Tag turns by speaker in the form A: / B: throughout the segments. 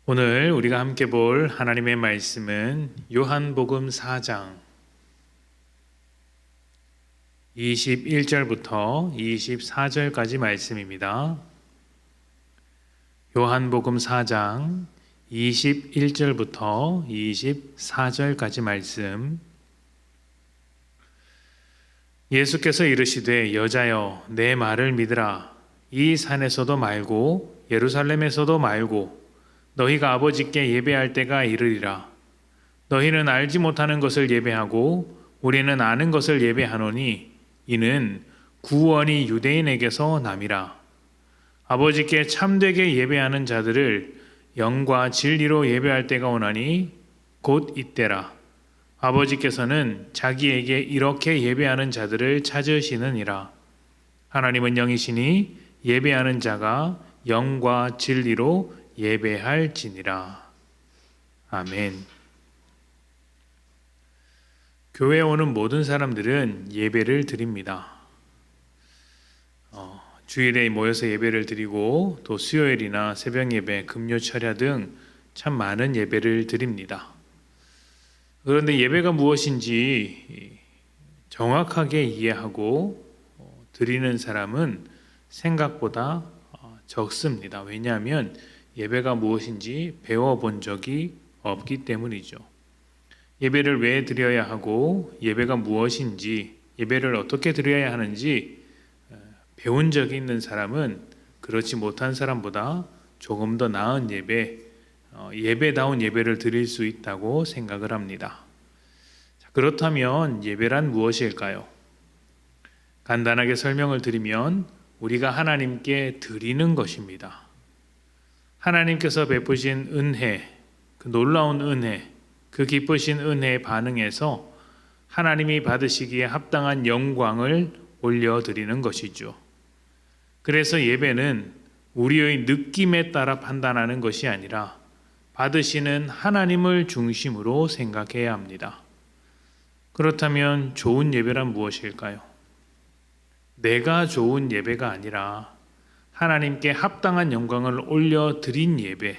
A: 오늘 우리가 함께 볼 하나님의 말씀은 요한복음 4장 21절부터 24절까지 말씀입니다. 요한복음 4장 21절부터 24절까지 말씀. 예수께서 이르시되 여자여 내 말을 믿으라. 이 산에서도 말고 예루살렘에서도 말고 너희가 아버지께 예배할 때가 이르리라. 너희는 알지 못하는 것을 예배하고 우리는 아는 것을 예배하노니 이는 구원이 유대인에게서 남이라. 아버지께 참되게 예배하는 자들을 영과 진리로 예배할 때가 오나니 곧 이때라. 아버지께서는 자기에게 이렇게 예배하는 자들을 찾으시느니라. 하나님은 영이시니 예배하는 자가 영과 진리로 예배할지니라. 아멘. 교회에 오는 모든 사람들은 예배를 드립니다. 주일에 모여서 예배를 드리고 또 수요일이나 새벽 예배, 금요 철야 등 참 많은 예배를 드립니다. 그런데 예배가 무엇인지 정확하게 이해하고 드리는 사람은 생각보다 적습니다. 왜냐하면 예배가 무엇인지 배워본 적이 없기 때문이죠. 예배를 왜 드려야 하고 예배가 무엇인지, 예배를 어떻게 드려야 하는지 배운 적이 있는 사람은 그렇지 못한 사람보다 조금 더 나은 예배다운 예배를 드릴 수 있다고 생각을 합니다. 그렇다면 예배란 무엇일까요? 간단하게 설명을 드리면 우리가 하나님께 드리는 것입니다. 하나님께서 베푸신 은혜, 그 놀라운 은혜, 그 기쁘신 은혜에 반응해서 하나님이 받으시기에 합당한 영광을 올려드리는 것이죠. 그래서 예배는 우리의 느낌에 따라 판단하는 것이 아니라 받으시는 하나님을 중심으로 생각해야 합니다. 그렇다면 좋은 예배란 무엇일까요? 내가 좋은 예배가 아니라 하나님께 합당한 영광을 올려드린 예배,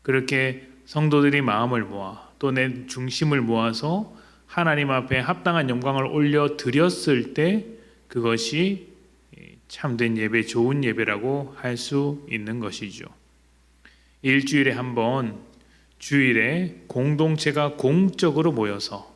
A: 그렇게 성도들이 마음을 모아 또 내 중심을 모아서 하나님 앞에 합당한 영광을 올려드렸을 때 그것이 참된 예배, 좋은 예배라고 할 수 있는 것이죠. 일주일에 한 번 주일에 공동체가 공적으로 모여서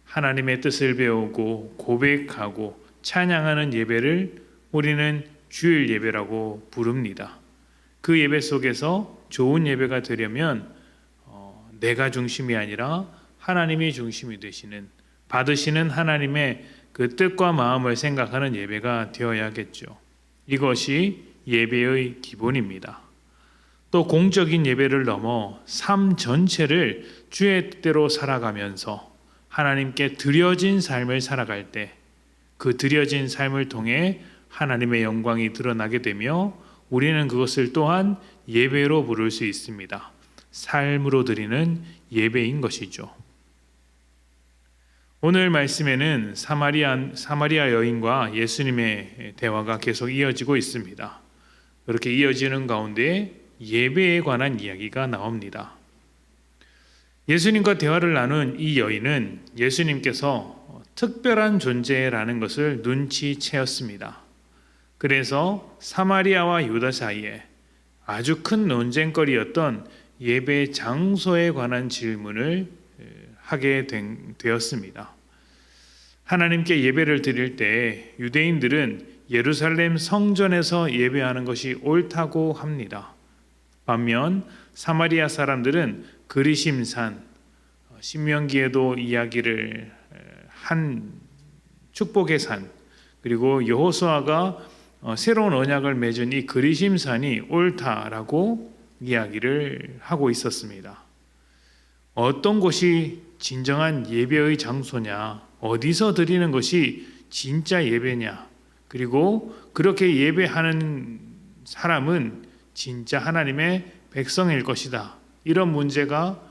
A: 하나님의 뜻을 배우고 고백하고 찬양하는 예배를 우리는 주일 예배라고 부릅니다. 그 예배 속에서 좋은 예배가 되려면 내가 중심이 아니라 하나님이 중심이 되시는, 받으시는 하나님의 그 뜻과 마음을 생각하는 예배가 되어야겠죠. 이것이 예배의 기본입니다. 또 공적인 예배를 넘어 삶 전체를 주의 뜻대로 살아가면서 하나님께 드려진 삶을 살아갈 때 그 드려진 삶을 통해 하나님의 영광이 드러나게 되며 우리는 그것을 또한 예배로 부를 수 있습니다. 삶으로 드리는 예배인 것이죠. 오늘 말씀에는 사마리아 여인과 예수님의 대화가 계속 이어지고 있습니다. 그렇게 이어지는 가운데 예배에 관한 이야기가 나옵니다. 예수님과 대화를 나눈 이 여인은 예수님께서 특별한 존재라는 것을 눈치채었습니다. 그래서 사마리아와 유다 사이에 아주 큰 논쟁거리였던 예배 장소에 관한 질문을 하게 되었습니다. 하나님께 예배를 드릴 때 유대인들은 예루살렘 성전에서 예배하는 것이 옳다고 합니다. 반면 사마리아 사람들은 그리심산, 신명기에도 이야기를 한 축복의 산, 그리고 여호수아가 새로운 언약을 맺은 이 그리심산이 옳다라고 이야기를 하고 있었습니다. 어떤 곳이 진정한 예배의 장소냐, 어디서 드리는 것이 진짜 예배냐, 그리고 그렇게 예배하는 사람은 진짜 하나님의 백성일 것이다. 이런 문제가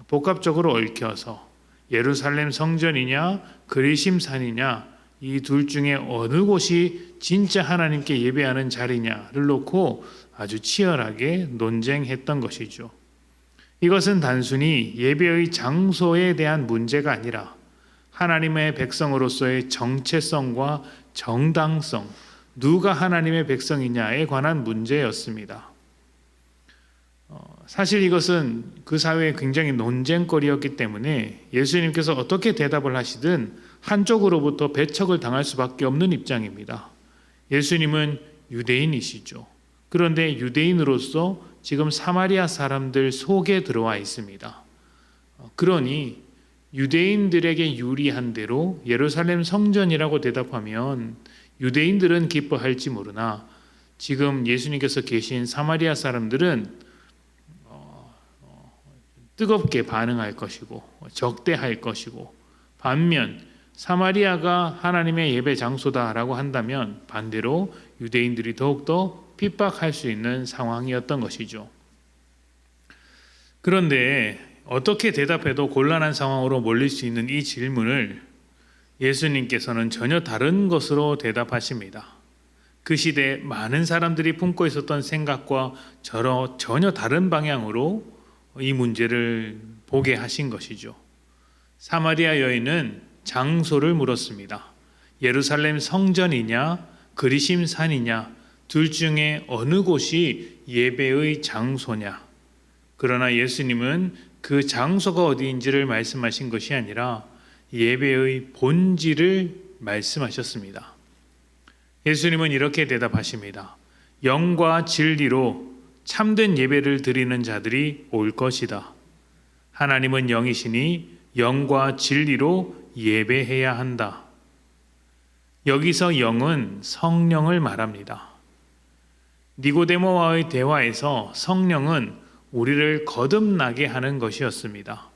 A: 복합적으로 얽혀서 예루살렘 성전이냐 그리심산이냐 이 둘 중에 어느 곳이 진짜 하나님께 예배하는 자리냐를 놓고 아주 치열하게 논쟁했던 것이죠. 이것은 단순히 예배의 장소에 대한 문제가 아니라 하나님의 백성으로서의 정체성과 정당성, 누가 하나님의 백성이냐에 관한 문제였습니다. 사실 이것은 그 사회에 굉장히 논쟁거리였기 때문에 예수님께서 어떻게 대답을 하시든 한쪽으로부터 배척을 당할 수밖에 없는 입장입니다. 예수님은 유대인이시죠. 그런데 유대인으로서 지금 사마리아 사람들 속에 들어와 있습니다. 그러니 유대인들에게 유리한 대로 예루살렘 성전이라고 대답하면 유대인들은 기뻐할지 모르나 지금 예수님께서 계신 사마리아 사람들은 뜨겁게 반응할 것이고 적대할 것이고, 반면 사마리아가 하나님의 예배 장소다라고 한다면 반대로 유대인들이 더욱더 핍박할 수 있는 상황이었던 것이죠. 그런데 어떻게 대답해도 곤란한 상황으로 몰릴 수 있는 이 질문을 예수님께서는 전혀 다른 것으로 대답하십니다. 그 시대에 많은 사람들이 품고 있었던 생각과 전혀 다른 방향으로 이 문제를 보게 하신 것이죠. 사마리아 여인은 장소를 물었습니다. 예루살렘 성전이냐 그리심 산이냐, 둘 중에 어느 곳이 예배의 장소냐. 그러나 예수님은 그 장소가 어디인지를 말씀하신 것이 아니라 예배의 본질을 말씀하셨습니다. 예수님은 이렇게 대답하십니다. 영과 진리로 참된 예배를 드리는 자들이 올 것이다. 하나님은 영이시니 영과 진리로 예배해야 한다. 여기서 영은 성령을 말합니다. 니고데모와의 대화에서 성령은 우리를 거듭나게 하는 것이었습니다.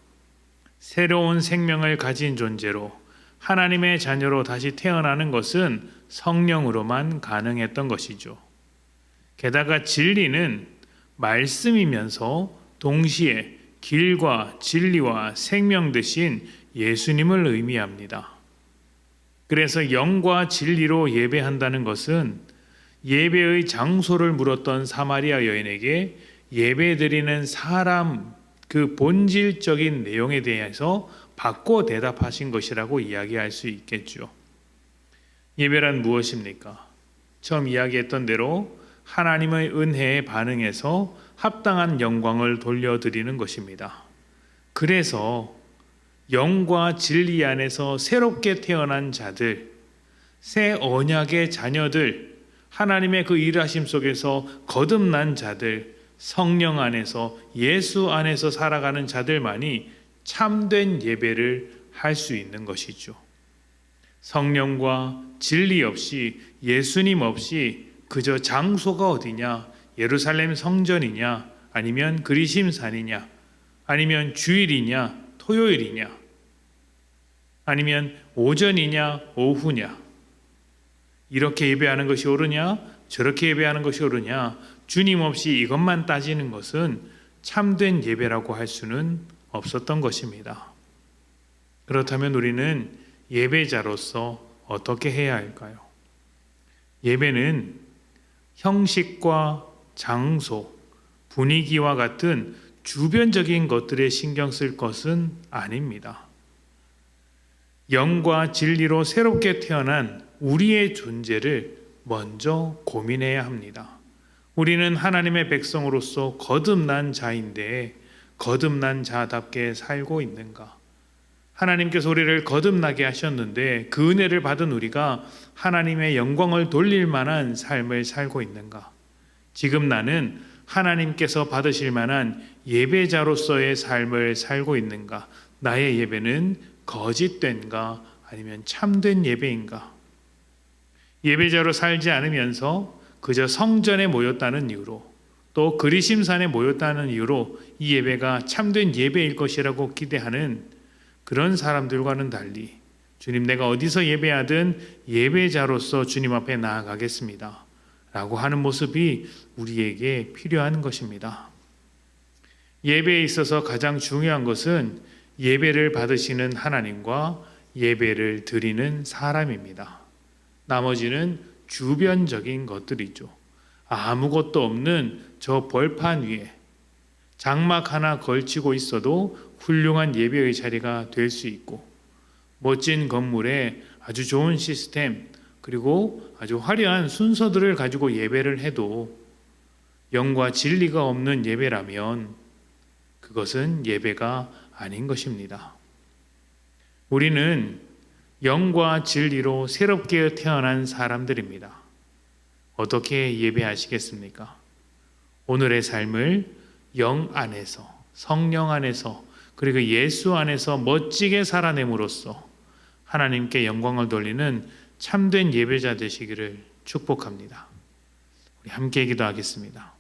A: 새로운 생명을 가진 존재로 하나님의 자녀로 다시 태어나는 것은 성령으로만 가능했던 것이죠. 게다가 진리는 말씀이면서 동시에 길과 진리와 생명 되신 예수님을 의미합니다. 그래서 영과 진리로 예배한다는 것은 예배의 장소를 물었던 사마리아 여인에게 예배드리는 사람 그 본질적인 내용에 대해서 바꿔 대답하신 것이라고 이야기할 수 있겠죠. 예배란 무엇입니까? 처음 이야기했던 대로 하나님의 은혜에 반응해서 합당한 영광을 돌려드리는 것입니다. 그래서 영과 진리 안에서 새롭게 태어난 자들, 새 언약의 자녀들, 하나님의 그 일하심 속에서 거듭난 자들, 성령 안에서 예수 안에서 살아가는 자들만이 참된 예배를 할 수 있는 것이죠. 성령과 진리 없이, 예수님 없이 그저 장소가 어디냐, 예루살렘 성전이냐, 아니면 그리심산이냐, 아니면 주일이냐, 토요일이냐, 아니면 오전이냐, 오후냐, 이렇게 예배하는 것이 옳으냐, 저렇게 예배하는 것이 옳으냐, 주님 없이 이것만 따지는 것은 참된 예배라고 할 수는 없었던 것입니다. 그렇다면 우리는 예배자로서 어떻게 해야 할까요? 예배는 형식과 장소, 분위기와 같은 주변적인 것들에 신경 쓸 것은 아닙니다. 영과 진리로 새롭게 태어난 우리의 존재를 먼저 고민해야 합니다. 우리는 하나님의 백성으로서 거듭난 자인데 거듭난 자답게 살고 있는가? 하나님께서 우리를 거듭나게 하셨는데 그 은혜를 받은 우리가 하나님의 영광을 돌릴 만한 삶을 살고 있는가? 지금 나는 하나님께서 받으실 만한 예배자로서의 삶을 살고 있는가? 나의 예배는 거짓된가? 아니면 참된 예배인가? 예배자로 살지 않으면서 그저 성전에 모였다는 이유로, 또 그리심산에 모였다는 이유로 이 예배가 참된 예배일 것이라고 기대하는 그런 사람들과는 달리, 주님, 내가 어디서 예배하든 예배자로서 주님 앞에 나아가겠습니다 라고 하는 모습이 우리에게 필요한 것입니다. 예배에 있어서 가장 중요한 것은 예배를 받으시는 하나님과 예배를 드리는 사람입니다. 나머지는 주변적인 것들이죠. 아무것도 없는 저 벌판 위에 장막 하나 걸치고 있어도 훌륭한 예배의 자리가 될 수 있고, 멋진 건물에 아주 좋은 시스템 그리고 아주 화려한 순서들을 가지고 예배를 해도 영과 진리가 없는 예배라면 그것은 예배가 아닌 것입니다. 우리는 영과 진리로 새롭게 태어난 사람들입니다. 어떻게 예배하시겠습니까? 오늘의 삶을 영 안에서, 성령 안에서, 그리고 예수 안에서 멋지게 살아냄으로써 하나님께 영광을 돌리는 참된 예배자 되시기를 축복합니다. 우리 함께 기도하겠습니다.